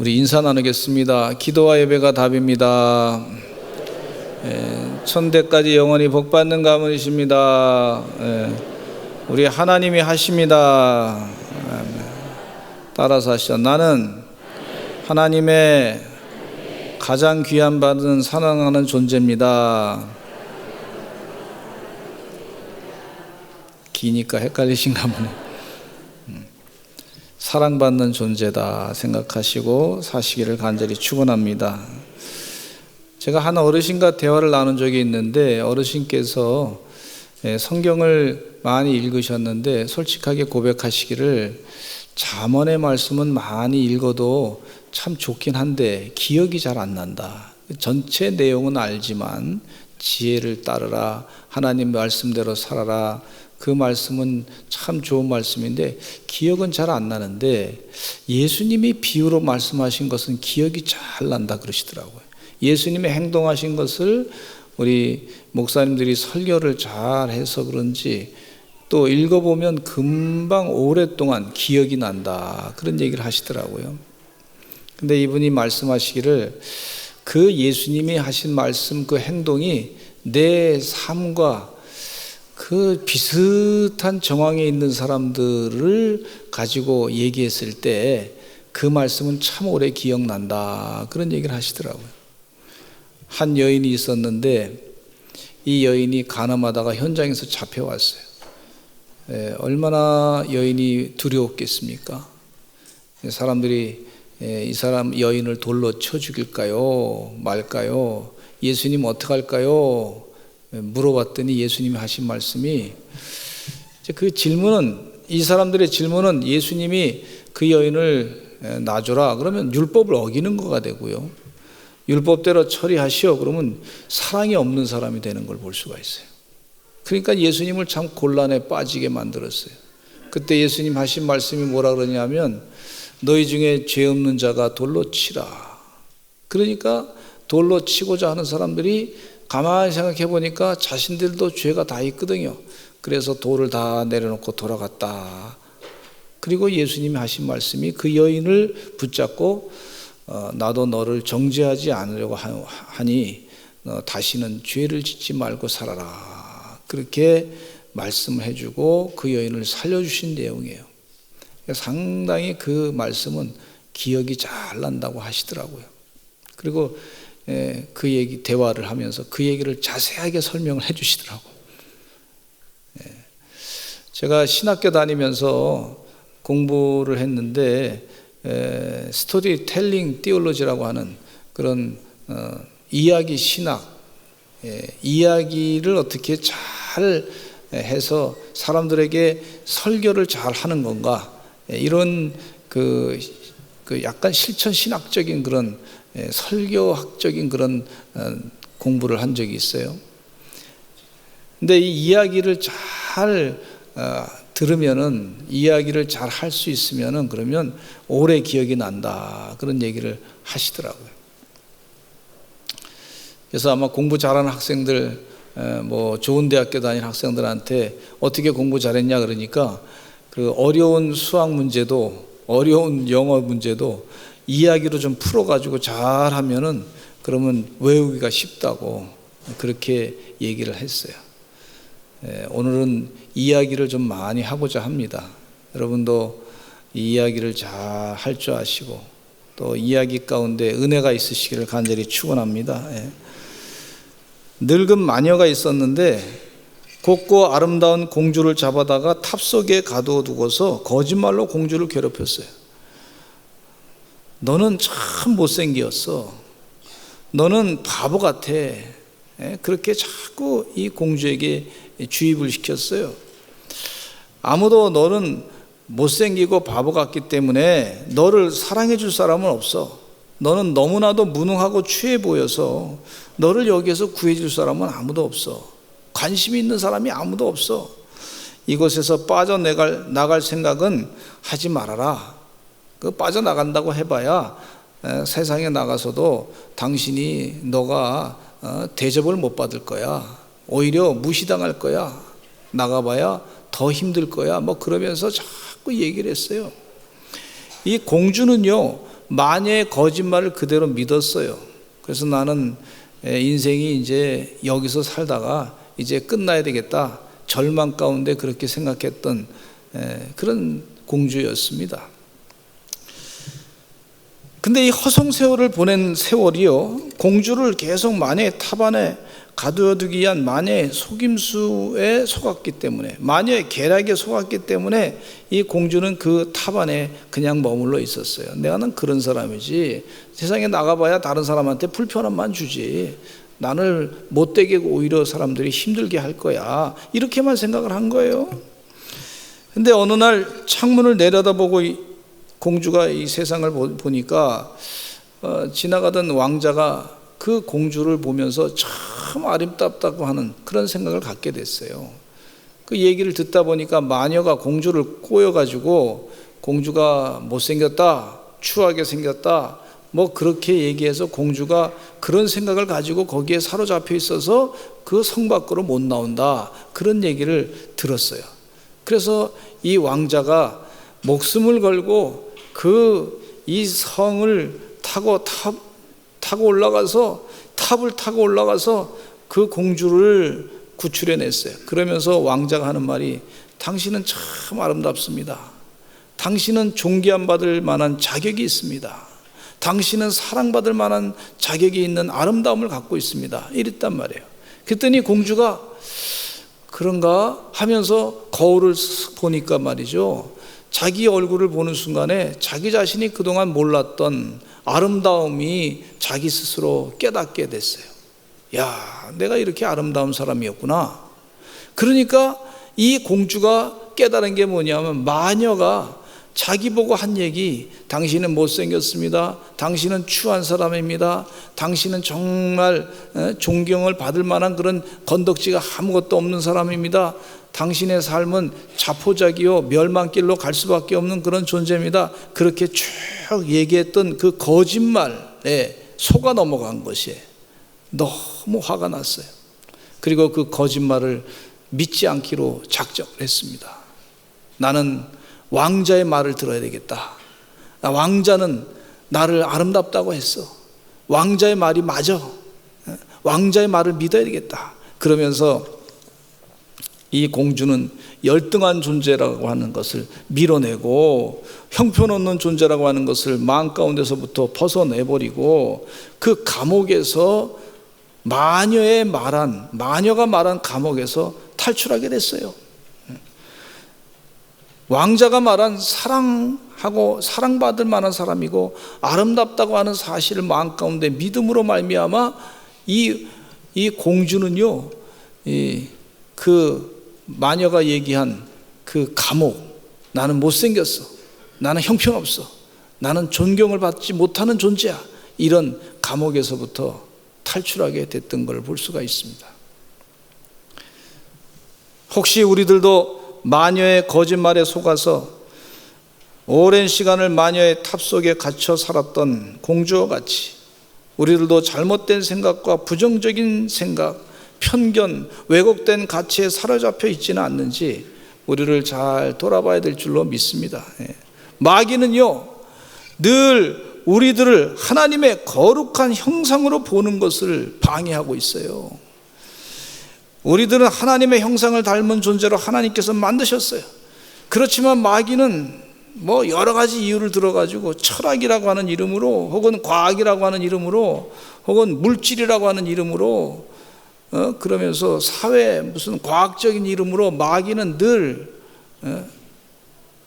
우리 인사 나누겠습니다. 기도와 예배가 답입니다. 천대까지 영원히 복받는 가문이십니다. 우리 하나님이 하십니다. 따라서 하시죠. 나는 하나님의 가장 귀한 받은 사랑하는 존재입니다. 기니까 헷갈리신가 보네. 사랑받는 존재다 생각하시고 사시기를 간절히 축원합니다. 제가 한 어르신과 대화를 나눈 적이 있는데 어르신께서 성경을 많이 읽으셨는데 솔직하게 고백하시기를 잠언의 말씀은 많이 읽어도 참 좋긴 한데 기억이 잘 안 난다. 전체 내용은 알지만 지혜를 따르라, 하나님 말씀대로 살아라, 그 말씀은 참 좋은 말씀인데 기억은 잘 안 나는데 예수님이 비유로 말씀하신 것은 기억이 잘 난다 그러시더라고요. 예수님이 행동하신 것을 우리 목사님들이 설교를 잘 해서 그런지 또 읽어보면 금방 오랫동안 기억이 난다 그런 얘기를 하시더라고요. 근데 이분이 말씀하시기를 그 예수님이 하신 말씀, 그 행동이 내 삶과 그 비슷한 정황에 있는 사람들을 가지고 얘기했을 때 그 말씀은 참 오래 기억난다 그런 얘기를 하시더라고요. 한 여인이 있었는데 이 여인이 간암하다가 현장에서 잡혀왔어요. 얼마나 여인이 두려웠겠습니까? 사람들이 이 사람 여인을 돌로 쳐 죽일까요? 말까요? 예수님 어떡할까요? 물어봤더니 예수님이 하신 말씀이, 그 질문은, 이 사람들의 질문은 예수님이 그 여인을 놔줘라 그러면 율법을 어기는 거가 되고요, 율법대로 처리하시오 그러면 사랑이 없는 사람이 되는 걸 볼 수가 있어요. 그러니까 예수님을 참 곤란에 빠지게 만들었어요. 그때 예수님 하신 말씀이 뭐라 그러냐면 너희 중에 죄 없는 자가 돌로 치라. 그러니까 돌로 치고자 하는 사람들이 가만히 생각해 보니까 자신들도 죄가 다 있거든요. 그래서 돌을 다 내려놓고 돌아갔다. 그리고 예수님이 하신 말씀이 그 여인을 붙잡고 나도 너를 정죄하지 않으려고 하니 다시는 죄를 짓지 말고 살아라. 그렇게 말씀을 해주고 그 여인을 살려주신 내용이에요. 상당히 그 말씀은 기억이 잘 난다고 하시더라고요. 그리고 그 얘기, 대화를 하면서 그 얘기를 자세하게 설명을 해 주시더라고요. 제가 신학교 다니면서 공부를 했는데 스토리 텔링 티올로지라고 하는 그런 이야기 신학, 이야기를 어떻게 잘 해서 사람들에게 설교를 잘 하는 건가, 이런 그 약간 실천 신학적인 그런 설교학적인 그런 공부를 한 적이 있어요. 근데 이 이야기를 잘 들으면은, 이야기를 잘 할 수 있으면은 그러면 오래 기억이 난다 그런 얘기를 하시더라고요. 그래서 아마 공부 잘하는 학생들, 뭐 좋은 대학교 다니는 학생들한테 어떻게 공부 잘했냐 그러니까 그 어려운 수학 문제도, 어려운 영어 문제도 이야기로 좀 풀어가지고 잘하면은 그러면 외우기가 쉽다고 그렇게 얘기를 했어요. 오늘은 이야기를 좀 많이 하고자 합니다. 여러분도 이 이야기를 잘 할 줄 아시고 또 이야기 가운데 은혜가 있으시기를 간절히 축원합니다. 늙은 마녀가 있었는데 곱고 아름다운 공주를 잡아다가 탑 속에 가둬두고서 거짓말로 공주를 괴롭혔어요. 너는 참 못생겼어. 너는 바보 같아. 그렇게 자꾸 이 공주에게 주입을 시켰어요. 아무도 너는 못생기고 바보 같기 때문에 너를 사랑해 줄 사람은 없어. 너는 너무나도 무능하고 추해 보여서 너를 여기에서 구해 줄 사람은 아무도 없어. 관심이 있는 사람이 아무도 없어. 이곳에서 빠져나갈 생각은 하지 말아라. 그 빠져나간다고 해봐야 세상에 나가서도 당신이 너가 대접을 못 받을 거야. 오히려 무시당할 거야. 나가봐야 더 힘들 거야. 뭐 그러면서 자꾸 얘기를 했어요. 이 공주는요, 마녀의 거짓말을 그대로 믿었어요. 그래서 나는 인생이 이제 여기서 살다가 이제 끝나야 되겠다, 절망 가운데 그렇게 생각했던 그런 공주였습니다. 근데 이 허송세월을 보낸 세월이요, 공주를 계속 마녀의 탑안에 가두어두기 위한 마녀의 속임수에 속았기 때문에, 마녀의 계략에 속았기 때문에 이 공주는 그 탑안에 그냥 머물러 있었어요. 내가는 그런 사람이지, 세상에 나가봐야 다른 사람한테 불편함만 주지, 나를 못되게 오히려 사람들이 힘들게 할 거야, 이렇게만 생각을 한 거예요. 근데 어느 날 창문을 내려다보고 공주가 이 세상을 보니까 지나가던 왕자가 그 공주를 보면서 참 아름답다고 하는 그런 생각을 갖게 됐어요. 그 얘기를 듣다 보니까 마녀가 공주를 꼬여가지고 공주가 못생겼다, 추하게 생겼다, 뭐 그렇게 얘기해서 공주가 그런 생각을 가지고 거기에 사로잡혀 있어서 그 성 밖으로 못 나온다, 그런 얘기를 들었어요. 그래서 이 왕자가 목숨을 걸고 이 성을 타고 올라가서, 탑을 타고 올라가서 그 공주를 구출해냈어요. 그러면서 왕자가 하는 말이, 당신은 참 아름답습니다. 당신은 존귀함 받을 만한 자격이 있습니다. 당신은 사랑받을 만한 자격이 있는 아름다움을 갖고 있습니다, 이랬단 말이에요. 그랬더니 공주가 그런가 하면서 거울을 보니까 말이죠, 자기 얼굴을 보는 순간에 자기 자신이 그동안 몰랐던 아름다움이 자기 스스로 깨닫게 됐어요. 야, 내가 이렇게 아름다운 사람이었구나. 그러니까 이 공주가 깨달은 게 뭐냐면, 마녀가 자기 보고 한 얘기, 당신은 못생겼습니다, 당신은 추한 사람입니다, 당신은 정말 존경을 받을 만한 그런 건덕지가 아무것도 없는 사람입니다, 당신의 삶은 자포자기요 멸망길로 갈 수밖에 없는 그런 존재입니다, 그렇게 쭉 얘기했던 그 거짓말에 속아 넘어간 것이 너무 화가 났어요. 그리고 그 거짓말을 믿지 않기로 작정을 했습니다. 나는 왕자의 말을 들어야 되겠다. 왕자는 나를 아름답다고 했어. 왕자의 말이 맞아. 왕자의 말을 믿어야 되겠다. 그러면서 이 공주는 열등한 존재라고 하는 것을 밀어내고, 형편없는 존재라고 하는 것을 마음 가운데서부터 벗어내버리고, 그 감옥에서 마녀가 말한 감옥에서 탈출하게 됐어요. 왕자가 말한 사랑하고 사랑받을 만한 사람이고 아름답다고 하는 사실을 마음 가운데 믿음으로 말미암아 이 공주는요, 그 마녀가 얘기한 그 감옥, 나는 못생겼어, 나는 형편없어, 나는 존경을 받지 못하는 존재야, 이런 감옥에서부터 탈출하게 됐던 걸 볼 수가 있습니다. 혹시 우리들도 마녀의 거짓말에 속아서 오랜 시간을 마녀의 탑 속에 갇혀 살았던 공주와 같이, 우리들도 잘못된 생각과 부정적인 생각, 편견, 왜곡된 가치에 사로잡혀 있지는 않는지 우리를 잘 돌아봐야 될 줄로 믿습니다. 마귀는요, 늘 우리들을 하나님의 거룩한 형상으로 보는 것을 방해하고 있어요. 우리들은 하나님의 형상을 닮은 존재로 하나님께서 만드셨어요. 그렇지만 마귀는 뭐 여러 가지 이유를 들어가지고 철학이라고 하는 이름으로, 혹은 과학이라고 하는 이름으로, 혹은 물질이라고 하는 이름으로, 그러면서 사회 무슨 과학적인 이름으로 마귀는 늘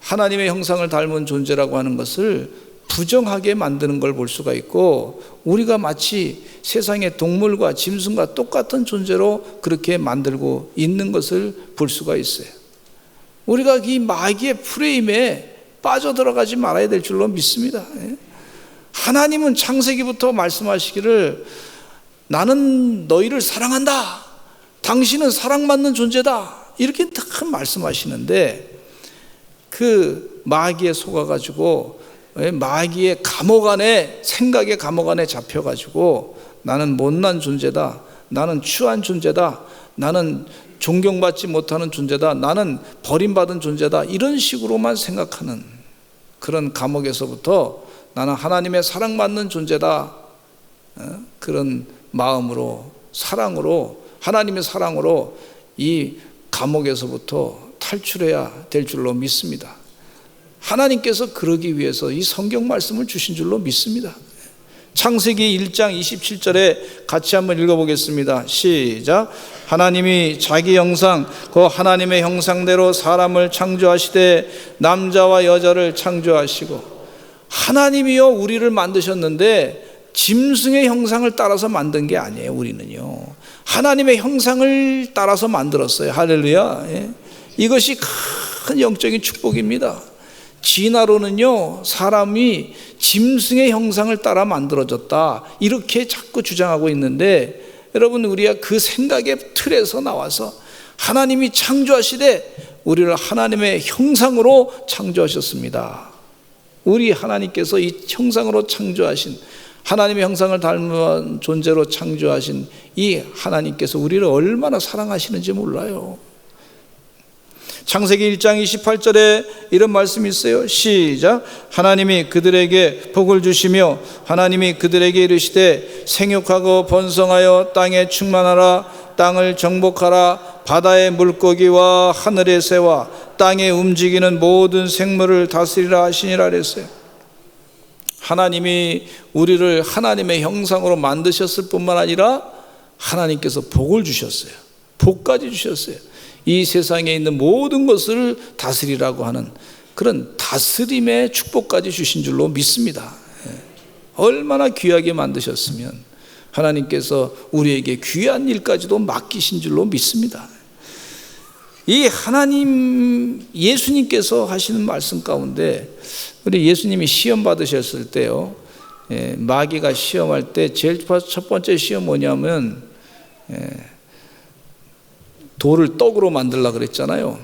하나님의 형상을 닮은 존재라고 하는 것을 부정하게 만드는 걸 볼 수가 있고, 우리가 마치 세상의 동물과 짐승과 똑같은 존재로 그렇게 만들고 있는 것을 볼 수가 있어요. 우리가 이 마귀의 프레임에 빠져들어가지 말아야 될 줄로 믿습니다. 하나님은 창세기부터 말씀하시기를, 나는 너희를 사랑한다, 당신은 사랑받는 존재다, 이렇게 딱 말씀하시는데, 그 마귀에 속아가지고 마귀의 감옥 안에, 생각의 감옥 안에 잡혀가지고 나는 못난 존재다, 나는 추한 존재다, 나는 존경받지 못하는 존재다, 나는 버림받은 존재다, 이런 식으로만 생각하는 그런 감옥에서부터 나는 하나님의 사랑받는 존재다. 그런 마음으로, 사랑으로, 하나님의 사랑으로 이 감옥에서부터 탈출해야 될 줄로 믿습니다. 하나님께서 그러기 위해서 이 성경 말씀을 주신 줄로 믿습니다. 창세기 1장 27절에 같이 한번 읽어보겠습니다. 시작. 하나님이 자기 형상, 그 하나님의 형상대로 사람을 창조하시되 남자와 여자를 창조하시고. 하나님이요 우리를 만드셨는데 짐승의 형상을 따라서 만든 게 아니에요. 우리는요 하나님의 형상을 따라서 만들었어요. 할렐루야. 이것이 큰 영적인 축복입니다. 진화론은요 사람이 짐승의 형상을 따라 만들어졌다 이렇게 자꾸 주장하고 있는데, 여러분 우리가 그 생각의 틀에서 나와서 하나님이 창조하시되 우리를 하나님의 형상으로 창조하셨습니다. 우리 하나님께서 이 형상으로 창조하신, 하나님의 형상을 닮은 존재로 창조하신 이 하나님께서 우리를 얼마나 사랑하시는지 몰라요. 창세기 1장 28절에 이런 말씀이 있어요. 시작. 하나님이 그들에게 복을 주시며 하나님이 그들에게 이르시되 생육하고 번성하여 땅에 충만하라. 땅을 정복하라. 바다의 물고기와 하늘의 새와 땅에 움직이는 모든 생물을 다스리라 하시니라 그랬어요. 하나님이 우리를 하나님의 형상으로 만드셨을 뿐만 아니라 하나님께서 복을 주셨어요. 복까지 주셨어요. 이 세상에 있는 모든 것을 다스리라고 하는 그런 다스림의 축복까지 주신 줄로 믿습니다. 얼마나 귀하게 만드셨으면 하나님께서 우리에게 귀한 일까지도 맡기신 줄로 믿습니다. 이 하나님 예수님께서 하시는 말씀 가운데, 우리 예수님이 시험 받으셨을 때요 마귀가 시험할 때 제일 첫 번째 시험 뭐냐면 돌을 떡으로 만들려고 그랬잖아요.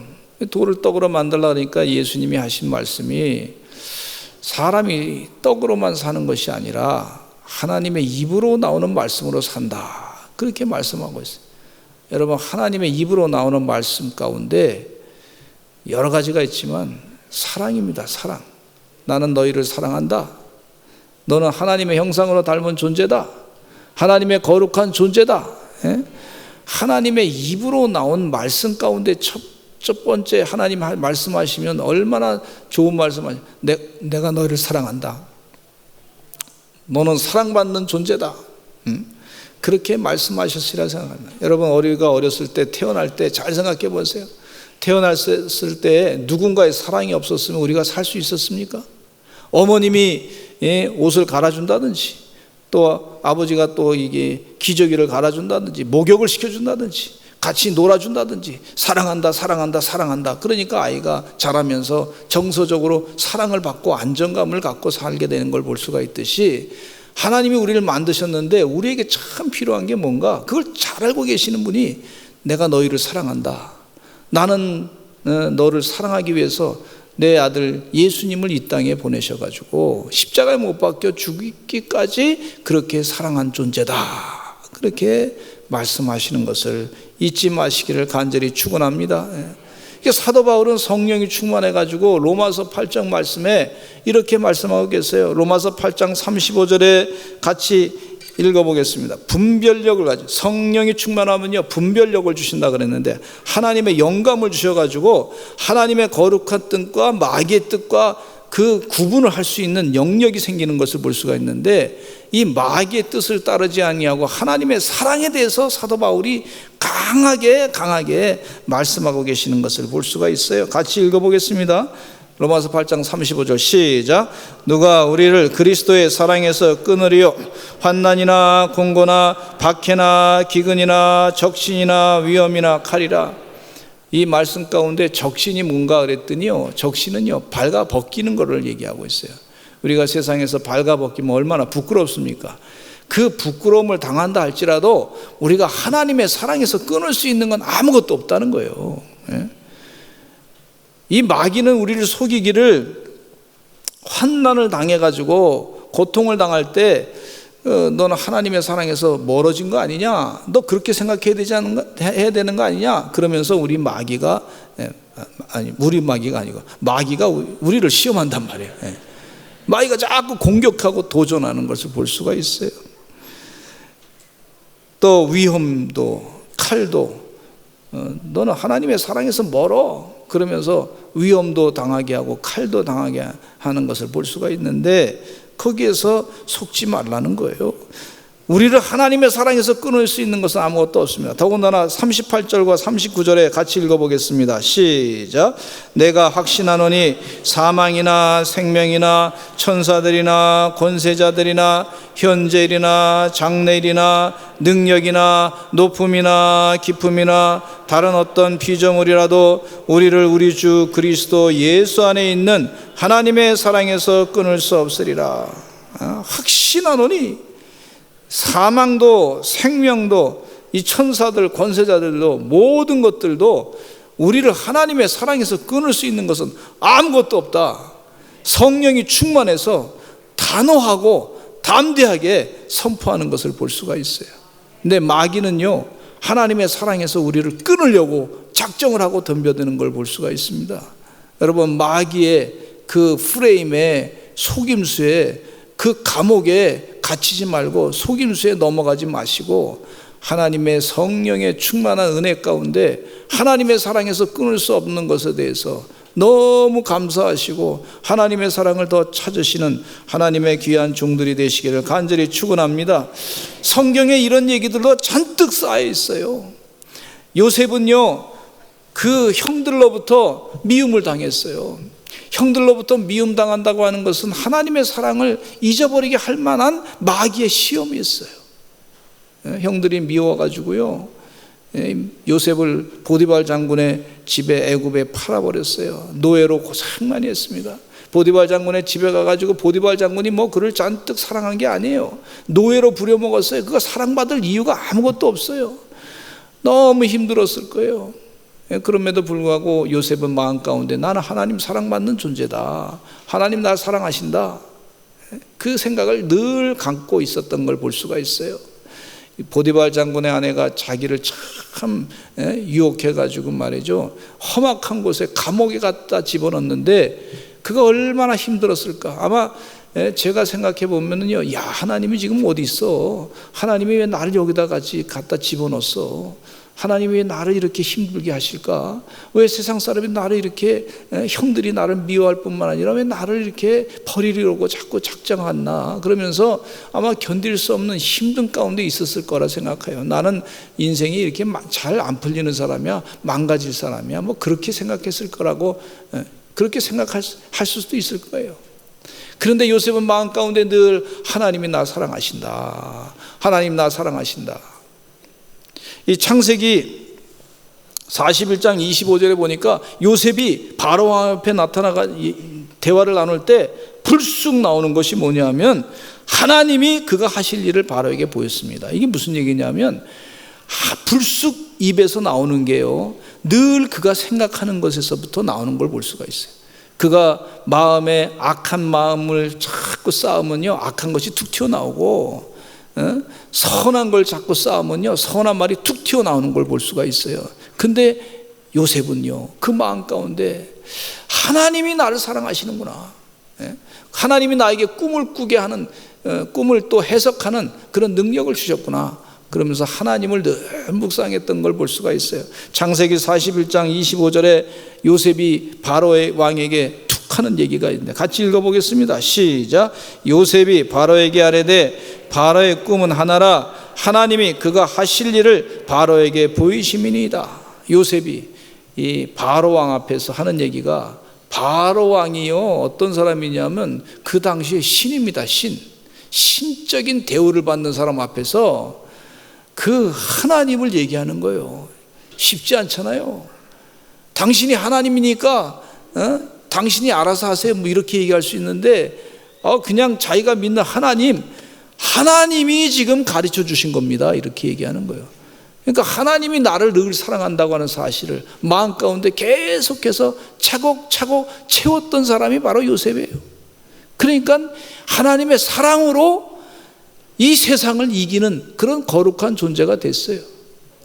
돌을 떡으로 만들려고 하니까 예수님이 하신 말씀이 사람이 떡으로만 사는 것이 아니라 하나님의 입으로 나오는 말씀으로 산다, 그렇게 말씀하고 있어요. 여러분 하나님의 입으로 나오는 말씀 가운데 여러 가지가 있지만 사랑입니다. 사랑. 나는 너희를 사랑한다. 너는 하나님의 형상으로 닮은 존재다. 하나님의 거룩한 존재다. 하나님의 입으로 나온 말씀 가운데 첫 번째 하나님 말씀하시면 얼마나 좋은 말씀하시죠. 내가 너희를 사랑한다. 너는 사랑받는 존재다. 그렇게 말씀하셨으리라 생각합니다. 여러분 우리가 어렸을 때 태어날 때 잘 생각해 보세요. 태어났을 때 누군가의 사랑이 없었으면 우리가 살 수 있었습니까? 어머님이 옷을 갈아준다든지, 또 아버지가 또 이게 기저귀를 갈아준다든지, 목욕을 시켜준다든지, 같이 놀아준다든지, 사랑한다 사랑한다 사랑한다, 그러니까 아이가 자라면서 정서적으로 사랑을 받고 안정감을 갖고 살게 되는 걸 볼 수가 있듯이, 하나님이 우리를 만드셨는데 우리에게 참 필요한 게 뭔가, 그걸 잘 알고 계시는 분이 내가 너희를 사랑한다. 나는 너를 사랑하기 위해서 내 아들 예수님을 이 땅에 보내셔가지고 십자가에 못 박혀 죽기까지 그렇게 사랑한 존재다, 그렇게 말씀하시는 것을 잊지 마시기를 간절히 축원합니다. 사도 바울은 성령이 충만해가지고 로마서 8장 말씀에 이렇게 말씀하고 계세요. 로마서 8장 35절에 같이 읽어보겠습니다. 분별력을 가지고, 성령이 충만하면요 분별력을 주신다 그랬는데 하나님의 영감을 주셔가지고 하나님의 거룩한 뜻과 마귀의 뜻과 그 구분을 할 수 있는 영역이 생기는 것을 볼 수가 있는데, 이 마귀의 뜻을 따르지 아니하고 하나님의 사랑에 대해서 사도 바울이 강하게 말씀하고 계시는 것을 볼 수가 있어요. 같이 읽어보겠습니다. 로마서 8장 35절 시작. 누가 우리를 그리스도의 사랑에서 끊으리요? 환난이나 공고나 박해나 기근이나 적신이나 위험이나 칼이라. 이 말씀 가운데 적신이 뭔가 그랬더니요, 적신은요 발가 벗기는 것을 얘기하고 있어요. 우리가 세상에서 발가 벗기면 얼마나 부끄럽습니까? 그 부끄러움을 당한다 할지라도 우리가 하나님의 사랑에서 끊을 수 있는 건 아무것도 없다는 거예요. 이 마귀는 우리를 속이기를, 환난을 당해가지고 고통을 당할 때 너는 하나님의 사랑에서 멀어진 거 아니냐, 너 그렇게 생각해야 해야 되는 거 아니냐, 그러면서 우리 마귀가 아니고 마귀가 우리를 시험한단 말이에요. 마귀가 자꾸 공격하고 도전하는 것을 볼 수가 있어요. 또 위험도, 칼도, 너는 하나님의 사랑에서 멀어 그러면서 위험도 당하게 하고 칼도 당하게 하는 것을 볼 수가 있는데, 거기에서 속지 말라는 거예요. 우리를 하나님의 사랑에서 끊을 수 있는 것은 아무것도 없습니다. 더군다나 38절과 39절에 같이 읽어보겠습니다. 시작. 내가 확신하노니 사망이나 생명이나 천사들이나 권세자들이나 현재일이나 장래일이나 능력이나 높음이나 깊음이나 다른 어떤 피조물이라도 우리를 우리 주 그리스도 예수 안에 있는 하나님의 사랑에서 끊을 수 없으리라. 확신하노니 사망도 생명도 이 천사들 권세자들도 모든 것들도 우리를 하나님의 사랑에서 끊을 수 있는 것은 아무것도 없다. 성령이 충만해서 단호하고 담대하게 선포하는 것을 볼 수가 있어요. 근데 마귀는요, 하나님의 사랑에서 우리를 끊으려고 작정을 하고 덤벼드는 걸 볼 수가 있습니다. 여러분, 마귀의 그 프레임에, 속임수에, 그 감옥에 갇히지 말고 속임수에 넘어가지 마시고 하나님의 성령의 충만한 은혜 가운데 하나님의 사랑에서 끊을 수 없는 것에 대해서 너무 감사하시고 하나님의 사랑을 더 찾으시는 하나님의 귀한 종들이 되시기를 간절히 축원합니다. 성경에 이런 얘기들도 잔뜩 쌓여 있어요. 요셉은요, 그 형들로부터 미움을 당했어요. 형들로부터 미움당한다고 하는 것은 하나님의 사랑을 잊어버리게 할 만한 마귀의 시험이었어요. 형들이 미워가지고요, 요셉을 보디발 장군의 집에 애굽에 팔아버렸어요. 노예로 고생 많이 했습니다. 보디발 장군의 집에 가가지고 보디발 장군이 뭐 그를 잔뜩 사랑한 게 아니에요. 노예로 부려먹었어요. 그가 사랑받을 이유가 아무것도 없어요. 너무 힘들었을 거예요. 그럼에도 불구하고 요셉은 마음 가운데 나는 하나님 사랑받는 존재다, 하나님 나를 사랑하신다, 그 생각을 늘 갖고 있었던 걸 볼 수가 있어요. 보디발 장군의 아내가 자기를 참 유혹해가지고 말이죠, 험악한 곳에 감옥에 갖다 집어넣는데 그가 얼마나 힘들었을까. 아마 제가 생각해 보면은요, 야, 하나님이 지금 어디 있어? 하나님이 왜 나를 여기다 같이 갖다 집어넣었어? 하나님이 왜 나를 이렇게 힘들게 하실까? 왜 세상 사람이 나를 이렇게, 형들이 나를 미워할 뿐만 아니라 왜 나를 이렇게 버리려고 자꾸 작정하나? 그러면서 아마 견딜 수 없는 힘든 가운데 있었을 거라 생각해요. 나는 인생이 이렇게 잘 안 풀리는 사람이야, 망가질 사람이야, 뭐 그렇게 생각했을 거라고, 그렇게 생각할 수도 있을 거예요. 그런데 요셉은 마음 가운데 늘 하나님이 나 사랑하신다, 하나님 나 사랑하신다. 이 창세기 41장 25절에 보니까 요셉이 바로 앞에 나타나가 대화를 나눌 때 불쑥 나오는 것이 뭐냐면 하나님이 그가 하실 일을 바로에게 보였습니다. 이게 무슨 얘기냐면 불쑥 입에서 나오는 게요, 늘 그가 생각하는 것에서부터 나오는 걸 볼 수가 있어요. 그가 마음에 악한 마음을 자꾸 쌓으면요, 악한 것이 툭 튀어나오고, 선한 걸 자꾸 쌓으면요, 선한 말이 툭 튀어나오는 걸 볼 수가 있어요. 근데 요셉은요, 그 마음 가운데 하나님이 나를 사랑하시는구나, 하나님이 나에게 꿈을 꾸게 하는, 꿈을 또 해석하는 그런 능력을 주셨구나, 그러면서 하나님을 늘 묵상했던 걸 볼 수가 있어요. 창세기 41장 25절에 요셉이 바로의 왕에게 툭 하는 얘기가 있는데 같이 읽어보겠습니다. 시작. 요셉이 바로에게 아뢰되 바로의 꿈은 하나라, 하나님이 그가 하실 일을 바로에게 보이심이니이다. 요셉이 이 바로 왕 앞에서 하는 얘기가, 바로 왕이요, 어떤 사람이냐면 그 당시에 신입니다. 신적인 대우를 받는 사람 앞에서 그 하나님을 얘기하는 거예요. 쉽지 않잖아요. 당신이 하나님이니까 당신이 알아서 하세요, 뭐 이렇게 얘기할 수 있는데, 그냥 자기가 믿는 하나님이 지금 가르쳐 주신 겁니다, 이렇게 얘기하는 거예요. 그러니까 하나님이 나를 늘 사랑한다고 하는 사실을 마음 가운데 계속해서 차곡차곡 채웠던 사람이 바로 요셉이에요. 그러니까 하나님의 사랑으로 이 세상을 이기는 그런 거룩한 존재가 됐어요.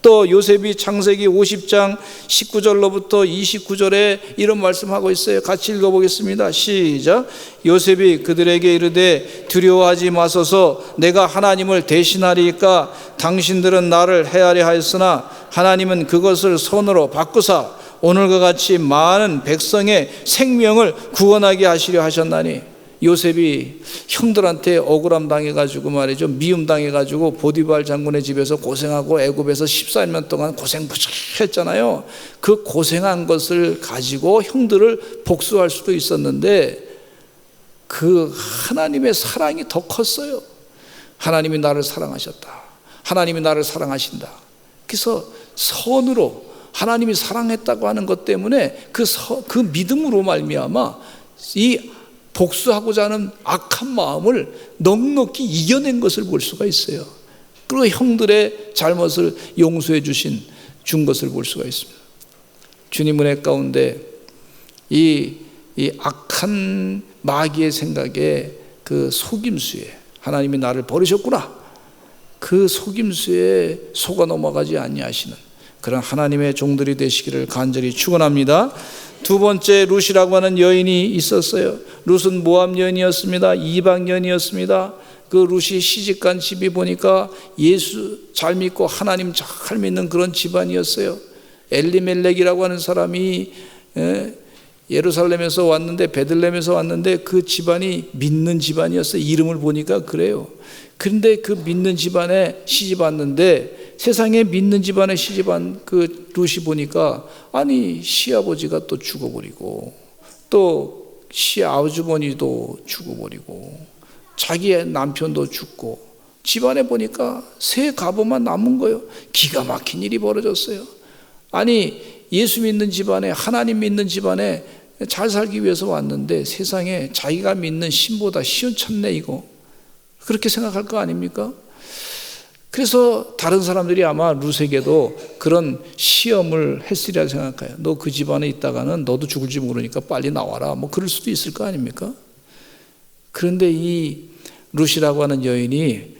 또 요셉이 창세기 50장 19절로부터 29절에 이런 말씀하고 있어요. 같이 읽어보겠습니다. 시작. 요셉이 그들에게 이르되 두려워하지 마소서. 내가 하나님을 대신하리이까. 당신들은 나를 해하려 하였으나 하나님은 그것을 선으로 바꾸사 오늘과 같이 많은 백성의 생명을 구원하게 하시려 하셨나니. 요셉이 형들한테 억울함 당해가지고 말이죠, 미움 당해가지고 보디발 장군의 집에서 고생하고 애굽에서 14년 동안 고생 부족했잖아요. 그 고생한 것을 가지고 형들을 복수할 수도 있었는데 그 하나님의 사랑이 더 컸어요. 하나님이 나를 사랑하셨다. 하나님이 나를 사랑하신다. 그래서 선으로 하나님이 사랑했다고 하는 것 때문에 그 믿음으로 말미암아 이 복수하고자 하는 악한 마음을 넉넉히 이겨낸 것을 볼 수가 있어요. 그리고 형들의 잘못을 용서해 준 것을 볼 수가 있습니다. 주님 은혜 가운데 이 악한 마귀의 생각에 그 속임수에 하나님이 나를 버리셨구나, 그 속임수에 속아 넘어가지 아니하시는 그런 하나님의 종들이 되시기를 간절히 축원합니다. 두 번째, 룻이라고 하는 여인이 있었어요. 룻은 모압 여인이었습니다. 이방 여인이었습니다. 그 룻이 시집간 집이 보니까 예수 잘 믿고 하나님 잘 믿는 그런 집안이었어요. 엘리멜렉이라고 하는 사람이 예루살렘에서 왔는데, 베들레헴에서 왔는데 그 집안이 믿는 집안이었어요. 이름을 보니까 그래요. 그런데 그 믿는 집안에 시집 왔는데 세상에 믿는 집안에 시집한 그 룻이 보니까 아니 시아버지가 또 죽어버리고 또 시아주머니도 죽어버리고 자기의 남편도 죽고 집안에 보니까 세 가부만 남은 거예요. 기가 막힌 일이 벌어졌어요. 아니 예수 믿는 집안에, 하나님 믿는 집안에 잘 살기 위해서 왔는데 세상에 자기가 믿는 신보다 시원찮네 이거, 그렇게 생각할 거 아닙니까? 그래서 다른 사람들이 아마 룻에게도 그런 시험을 했으리라 생각해요. 너 그 집안에 있다가는 너도 죽을지 모르니까 빨리 나와라, 뭐 그럴 수도 있을 거 아닙니까? 그런데 이 룻이라고 하는 여인이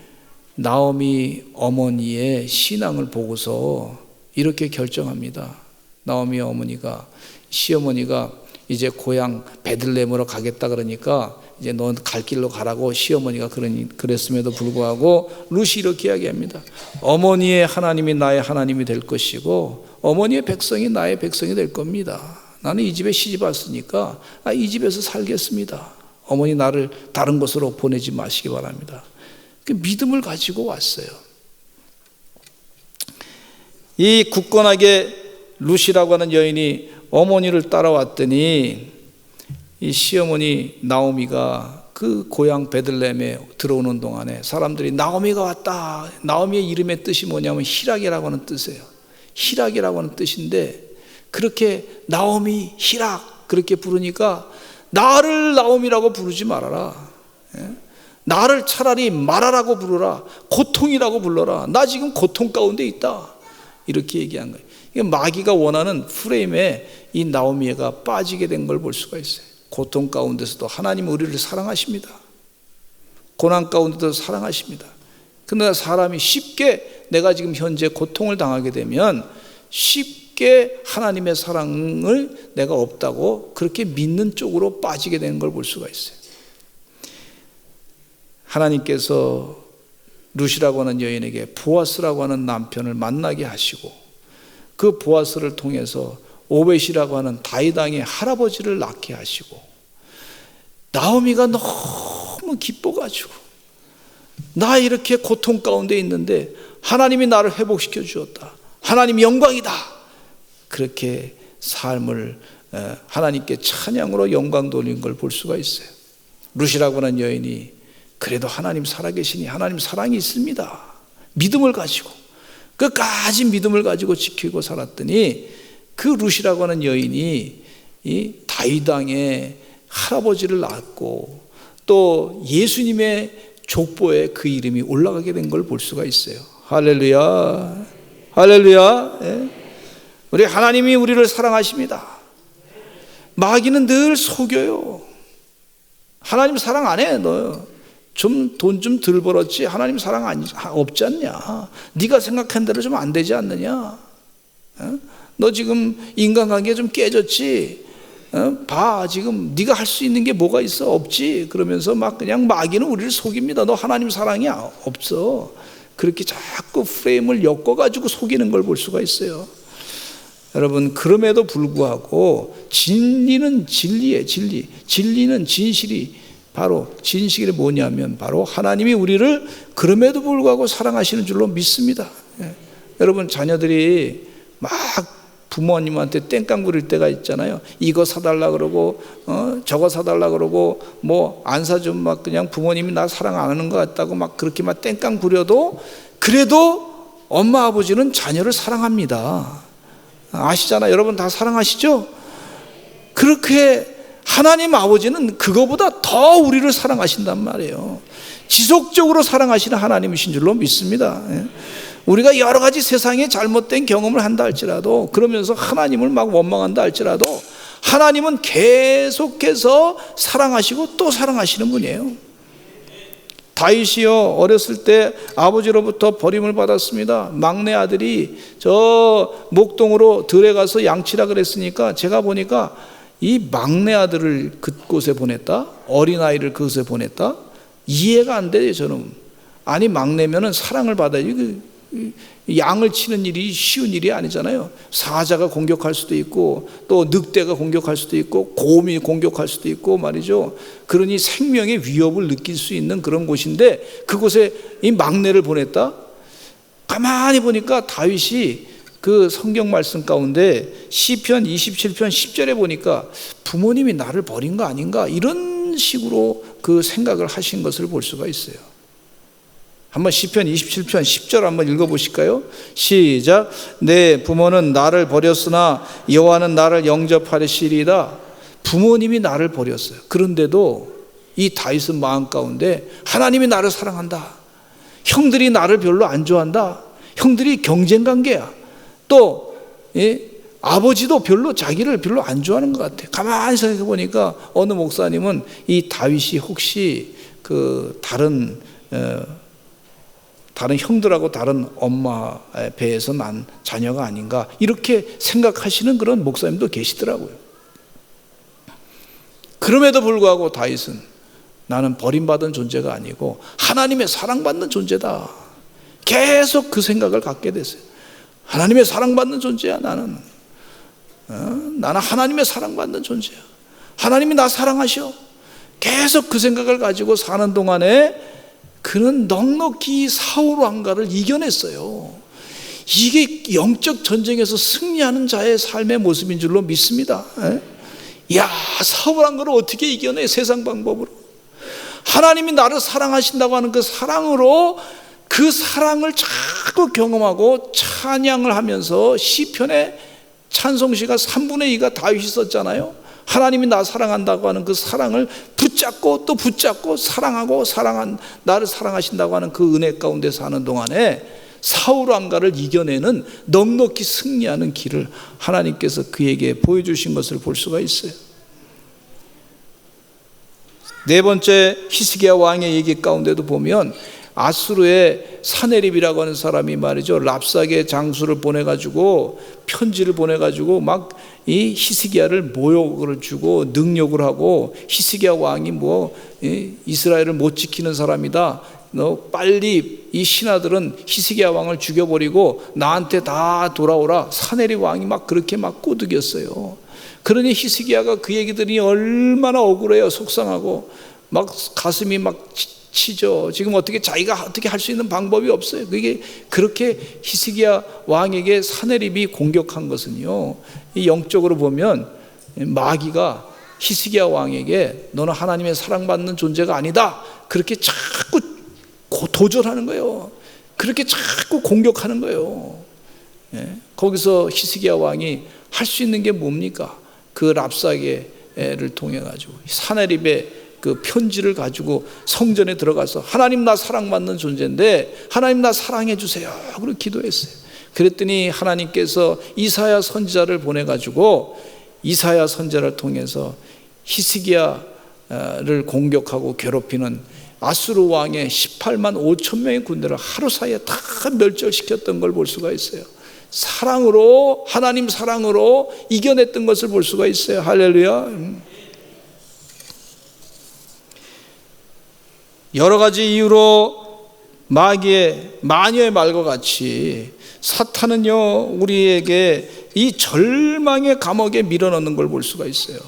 나오미 어머니의 신앙을 보고서 이렇게 결정합니다. 나오미 어머니가, 시어머니가 이제 고향 베들레헴으로 가겠다 그러니까 이제 넌 갈 길로 가라고 시어머니가 그랬음에도 불구하고 룻이 이렇게 이야기합니다. 어머니의 하나님이 나의 하나님이 될 것이고 어머니의 백성이 나의 백성이 될 겁니다. 나는 이 집에 시집 왔으니까 이 집에서 살겠습니다. 어머니 나를 다른 곳으로 보내지 마시기 바랍니다. 그 믿음을 가지고 왔어요. 이 굳건하게 룻이라고 하는 여인이 어머니를 따라왔더니 이 시어머니 나오미가 그 고향 베들레헴에 들어오는 동안에 사람들이 나오미가 왔다. 나오미의 이름의 뜻이 뭐냐면 희락이라고 하는 뜻이에요. 희락이라고 하는 뜻인데 그렇게 나오미 희락 그렇게 부르니까 나를 나오미라고 부르지 말아라. 나를 차라리 마라라고 부르라. 고통이라고 불러라. 나 지금 고통 가운데 있다. 이렇게 얘기한 거예요. 이게 마귀가 원하는 프레임에 이 나오미가 빠지게 된 걸 볼 수가 있어요. 고통 가운데서도 하나님은 우리를 사랑하십니다. 고난 가운데도 사랑하십니다. 그러나 사람이 쉽게 내가 지금 현재 고통을 당하게 되면 쉽게 하나님의 사랑을 내가 없다고 그렇게 믿는 쪽으로 빠지게 되는 걸 볼 수가 있어요. 하나님께서 룻이라고 하는 여인에게 보아스라고 하는 남편을 만나게 하시고 그 보아스를 통해서 오벳이라고 하는 다윗 왕의 할아버지를 낳게 하시고 나오미가 너무 기뻐가지고 나 이렇게 고통 가운데 있는데 하나님이 나를 회복시켜 주었다. 하나님 영광이다. 그렇게 삶을 하나님께 찬양으로 영광 돌린 걸 볼 수가 있어요. 룻이라고 하는 여인이 그래도 하나님 살아계시니 하나님 사랑이 있습니다. 믿음을 가지고 끝까지 믿음을 가지고 지키고 살았더니 그 룻이라고 하는 여인이 이 다윗 왕의 할아버지를 낳았고 또 예수님의 족보에 그 이름이 올라가게 된 걸 볼 수가 있어요. 할렐루야, 할렐루야. 우리 하나님이 우리를 사랑하십니다. 마귀는 늘 속여요. 하나님 사랑 안 해. 너 좀 돈 좀 덜 벌었지 하나님 사랑 없지 않냐? 네가 생각한 대로 좀 안 되지 않느냐? 너 지금 인간관계 좀 깨졌지? 봐, 지금 네가 할 수 있는 게 뭐가 있어? 없지? 그러면서 막 그냥 마귀는 우리를 속입니다. 너 하나님 사랑이 없어. 그렇게 자꾸 프레임을 엮어가지고 속이는 걸 볼 수가 있어요. 여러분, 그럼에도 불구하고 진리는 진리예요. 진리는 진실이 바로 진실이 뭐냐면 바로 하나님이 우리를 그럼에도 불구하고 사랑하시는 줄로 믿습니다. 여러분, 자녀들이 막 부모님한테 땡깡 부릴 때가 있잖아요. 이거 사달라 그러고 저거 사달라 그러고 뭐 안 사주면 막 그냥 부모님이 나 사랑 안 하는 것 같다고 막 그렇게 막 땡깡 부려도 그래도 엄마 아버지는 자녀를 사랑합니다. 아시잖아요. 여러분 다 사랑하시죠? 그렇게 하나님 아버지는 그거보다 더 우리를 사랑하신단 말이에요. 지속적으로 사랑하시는 하나님이신 줄로 믿습니다. 우리가 여러 가지 세상에 잘못된 경험을 한다 할지라도, 그러면서 하나님을 막 원망한다 할지라도 하나님은 계속해서 사랑하시고 또 사랑하시는 분이에요. 다윗이요, 어렸을 때 아버지로부터 버림을 받았습니다. 막내 아들이 저 목동으로 들에 가서 양치라 그랬으니까 제가 보니까 이 막내 아들을 그곳에 보냈다, 어린아이를 그곳에 보냈다, 이해가 안 돼요. 저는 아니 막내면은 사랑을 받아야지. 양을 치는 일이 쉬운 일이 아니잖아요. 사자가 공격할 수도 있고 또 늑대가 공격할 수도 있고 곰이 공격할 수도 있고 말이죠. 그러니 생명의 위협을 느낄 수 있는 그런 곳인데 그곳에 이 막내를 보냈다. 가만히 보니까 다윗이 그 성경 말씀 가운데 시편 27편 10절에 보니까 부모님이 나를 버린 거 아닌가 이런 식으로 그 생각을 하신 것을 볼 수가 있어요. 한번 시편 27편 10절 한번 읽어보실까요? 시작. 내 부모는 나를 버렸으나 여호와는 나를 영접하시리이다. 부모님이 나를 버렸어요. 그런데도 이 다윗은 마음 가운데 하나님이 나를 사랑한다. 형들이 나를 별로 안 좋아한다. 형들이 경쟁관계야. 또 아버지도 별로 자기를 별로 안 좋아하는 것 같아. 가만히 생각해 보니까 어느 목사님은 이 다윗이 혹시 그 다른 형들하고 다른 엄마 배에서 난 자녀가 아닌가 이렇게 생각하시는 그런 목사님도 계시더라고요. 그럼에도 불구하고 다윗은 나는 버림받은 존재가 아니고 하나님의 사랑받는 존재다. 계속 그 생각을 갖게 됐어요. 하나님의 사랑받는 존재야. 나는 하나님의 사랑받는 존재야. 하나님이 나 사랑하셔. 계속 그 생각을 가지고 사는 동안에 그는 넉넉히 사울 왕가를 이겨냈어요. 이게 영적 전쟁에서 승리하는 자의 삶의 모습인 줄로 믿습니다. 야, 사울 왕가를 어떻게 이겨내? 세상 방법으로. 하나님이 나를 사랑하신다고 하는 그 사랑으로 그 사랑을 자꾸 경험하고 찬양을 하면서 시편의 찬송시가 3분의 2가 다윗이 썼잖아요. 하나님이 나 사랑한다고 하는 그 사랑을 붙잡고 또 붙잡고 사랑하고 나를 사랑하신다고 하는 그 은혜 가운데 사는 동안에 사울 왕가를 이겨내는 넉넉히 승리하는 길을 하나님께서 그에게 보여주신 것을 볼 수가 있어요. 네 번째 히스기야 왕의 얘기 가운데도 보면 아수르의 사네립이라고 하는 사람이 말이죠, 랍삭의 장수를 보내가지고 편지를 보내가지고 막 이 히스기야를 모욕을 주고 능욕을 하고, 히스기야 왕이 이스라엘을 못 지키는 사람이다, 너 빨리 이 신하들은 히스기야 왕을 죽여버리고 나한테 다 돌아오라. 사네립 왕이 막 그렇게 막 꼬드겼어요. 그러니 히스기야가 그 얘기 들으니 얼마나 억울해요. 속상하고 막 가슴이 막 치죠. 지금 자기가 어떻게 할 수 있는 방법이 없어요. 그게 그렇게 히스기야 왕에게 사네립이 공격한 것은요, 이 영적으로 보면 마귀가 히스기야 왕에게 너는 하나님의 사랑받는 존재가 아니다, 그렇게 자꾸 도전하는 거예요. 그렇게 자꾸 공격하는 거예요. 거기서 히스기야 왕이 할 수 있는 게 뭡니까? 그 랍사게를 통해 가지고 사네립의 그 편지를 가지고 성전에 들어가서 하나님 나 사랑받는 존재인데 하나님 나 사랑해 주세요, 그렇게 기도했어요. 그랬더니 하나님께서 이사야 선지자를 보내가지고 이사야 선지자를 통해서 히스기야를 공격하고 괴롭히는 아수르 왕의 18만 5천 명의 군대를 하루 사이에 다 멸절시켰던 걸 볼 수가 있어요. 사랑으로, 하나님 사랑으로 이겨냈던 것을 볼 수가 있어요. 할렐루야. 여러 가지 이유로 마녀의 말과 같이 사탄은요, 우리에게 이 절망의 감옥에 밀어넣는 걸 볼 수가 있어요.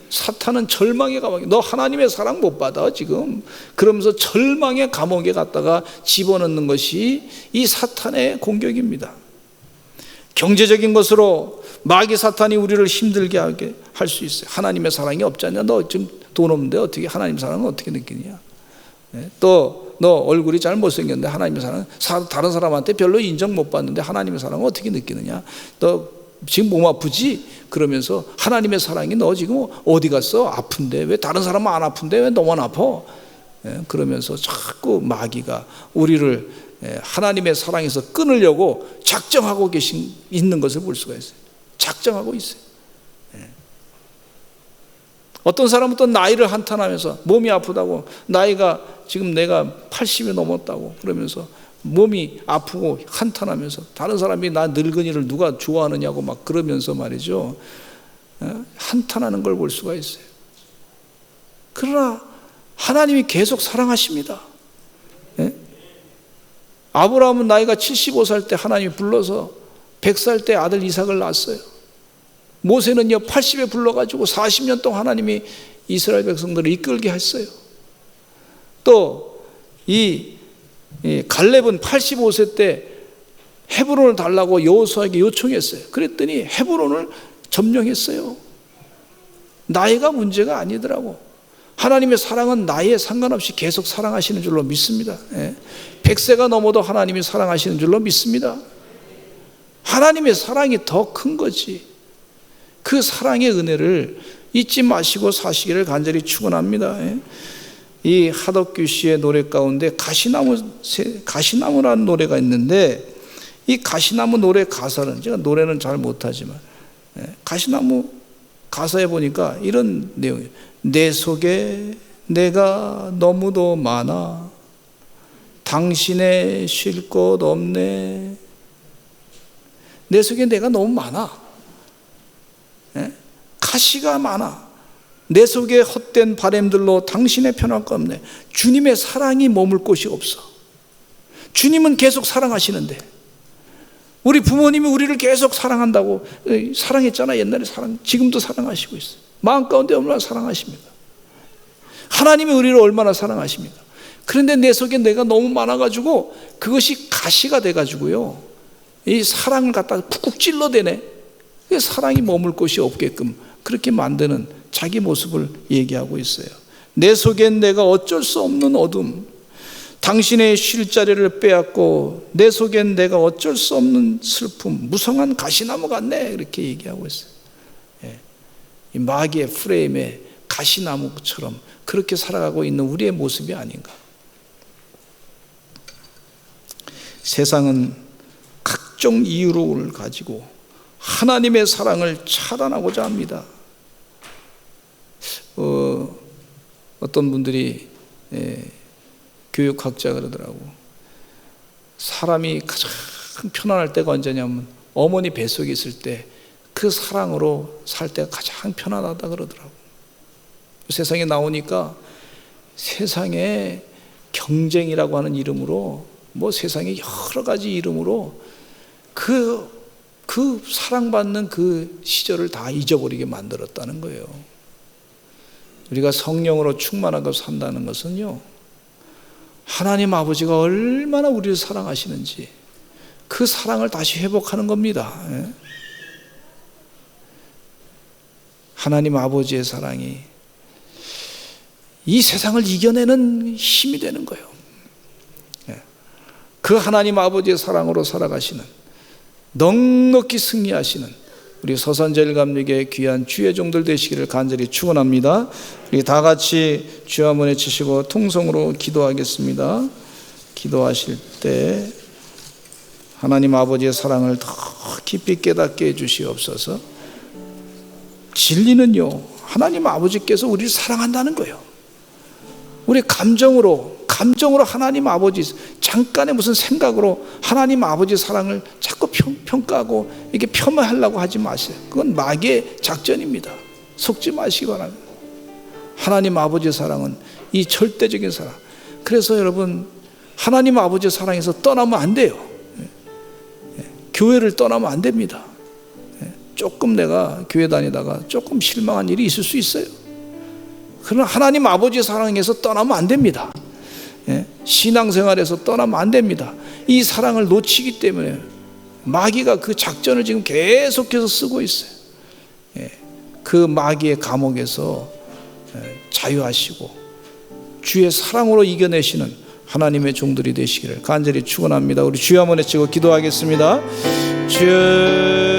사탄은 절망의 감옥에, 너 하나님의 사랑 못 받아 지금, 그러면서 절망의 감옥에 갖다가 집어넣는 것이 이 사탄의 공격입니다. 경제적인 것으로 마귀 사탄이 우리를 힘들게 하게 할 수 있어요. 하나님의 사랑이 없잖냐, 너 지금 돈 없는데 어떻게 하나님 사랑은 어떻게 느끼냐, 또 너 얼굴이 잘 못생겼는데 하나님의 사랑은, 다른 사람한테 별로 인정 못 받는데 하나님의 사랑은 어떻게 느끼느냐, 너 지금 몸 아프지? 그러면서 하나님의 사랑이 너 지금 어디 갔어? 아픈데 왜 다른 사람은 안 아픈데 왜 너만 아파? 그러면서 자꾸 마귀가 우리를 하나님의 사랑에서 끊으려고 작정하고 있는 것을 볼 수가 있어요. 작정하고 있어요. 어떤 사람은 또 나이를 한탄하면서 몸이 아프다고, 나이가 지금 내가 80이 넘었다고 그러면서 몸이 아프고 한탄하면서, 다른 사람이 나 늙은이를 누가 좋아하느냐고 막 그러면서 말이죠, 한탄하는 걸 볼 수가 있어요. 그러나 하나님이 계속 사랑하십니다. 아브라함은 나이가 75살 때 하나님이 불러서 100살 때 아들 이삭을 낳았어요. 모세는요 80에 불러가지고 40년 동안 하나님이 이스라엘 백성들을 이끌게 했어요. 또 이 갈렙은 85세 때 헤브론을 달라고 여호수아에게 요청했어요. 그랬더니 헤브론을 점령했어요. 나이가 문제가 아니더라고. 하나님의 사랑은 나이에 상관없이 계속 사랑하시는 줄로 믿습니다. 100세가 넘어도 하나님이 사랑하시는 줄로 믿습니다. 하나님의 사랑이 더 큰 거지. 그 사랑의 은혜를 잊지 마시고 사시기를 간절히 축원합니다. 이 하덕규 씨의 노래 가운데 가시나무라는 노래가 있는데, 이 가시나무 노래 가사는, 제가 노래는 잘 못하지만 가시나무 가사에 보니까 이런 내용이에요. 내 속에 내가 너무도 많아, 당신의 쉴 곳 없네. 내 속에 내가 너무 많아, 가시가 많아. 내 속에 헛된 바램들로 당신의 편할 것 없네. 주님의 사랑이 머물 곳이 없어. 주님은 계속 사랑하시는데, 우리 부모님이 우리를 계속 사랑한다고 사랑했잖아. 옛날에 지금도 사랑하시고 있어요. 마음 가운데 얼마나 사랑하십니까? 하나님이 우리를 얼마나 사랑하십니까? 그런데 내 속에 내가 너무 많아가지고 그것이 가시가 돼가지고요, 이 사랑을 갖다가 푹푹 찔러대네. 사랑이 머물 곳이 없게끔 그렇게 만드는 자기 모습을 얘기하고 있어요. 내 속엔 내가 어쩔 수 없는 어둠, 당신의 쉴 자리를 빼앗고 내 속엔 내가 어쩔 수 없는 슬픔, 무성한 가시나무 같네, 이렇게 얘기하고 있어요. 이 마귀의 프레임에 가시나무처럼 그렇게 살아가고 있는 우리의 모습이 아닌가. 세상은 각종 이유를 가지고 하나님의 사랑을 차단하고자 합니다. 어떤 분들이 교육학자 그러더라고. 사람이 가장 편안할 때가 언제냐면 어머니 뱃속에 있을 때, 그 사랑으로 살 때가 가장 편안하다 그러더라고. 세상에 나오니까 세상에 경쟁이라고 하는 이름으로, 뭐 세상에 여러 가지 이름으로 그 사랑받는 그 시절을 다 잊어버리게 만들었다는 거예요. 우리가 성령으로 충만하고 산다는 것은요, 하나님 아버지가 얼마나 우리를 사랑하시는지 그 사랑을 다시 회복하는 겁니다. 하나님 아버지의 사랑이 이 세상을 이겨내는 힘이 되는 거예요. 그 하나님 아버지의 사랑으로 살아가시는, 넉넉히 승리하시는 우리 서산제일감리교의 귀한 주의 종들 되시기를 간절히 축원합니다. 우리 다 같이 주 한번 외치시고 통성으로 기도하겠습니다. 기도하실 때 하나님 아버지의 사랑을 더 깊이 깨닫게 해주시옵소서. 진리는요, 하나님 아버지께서 우리를 사랑한다는 거예요. 우리 감정으로 감정으로 하나님 아버지, 잠깐의 무슨 생각으로 하나님 아버지 사랑을 자꾸 평가하고 이렇게 폄하하려고 하지 마세요. 그건 마귀의 작전입니다. 속지 마시기 바랍니다. 하나님 아버지의 사랑은 이 절대적인 사랑. 그래서 여러분, 하나님 아버지의 사랑에서 떠나면 안 돼요. 교회를 떠나면 안 됩니다. 조금 내가 교회 다니다가 조금 실망한 일이 있을 수 있어요. 그러나 하나님 아버지의 사랑에서 떠나면 안 됩니다. 신앙생활에서 떠나면 안 됩니다. 이 사랑을 놓치기 때문에 마귀가 그 작전을 지금 계속해서 쓰고 있어요. 그 마귀의 감옥에서 자유하시고 주의 사랑으로 이겨내시는 하나님의 종들이 되시기를 간절히 축원합니다. 우리 주여 한번 외치고 기도하겠습니다. 주여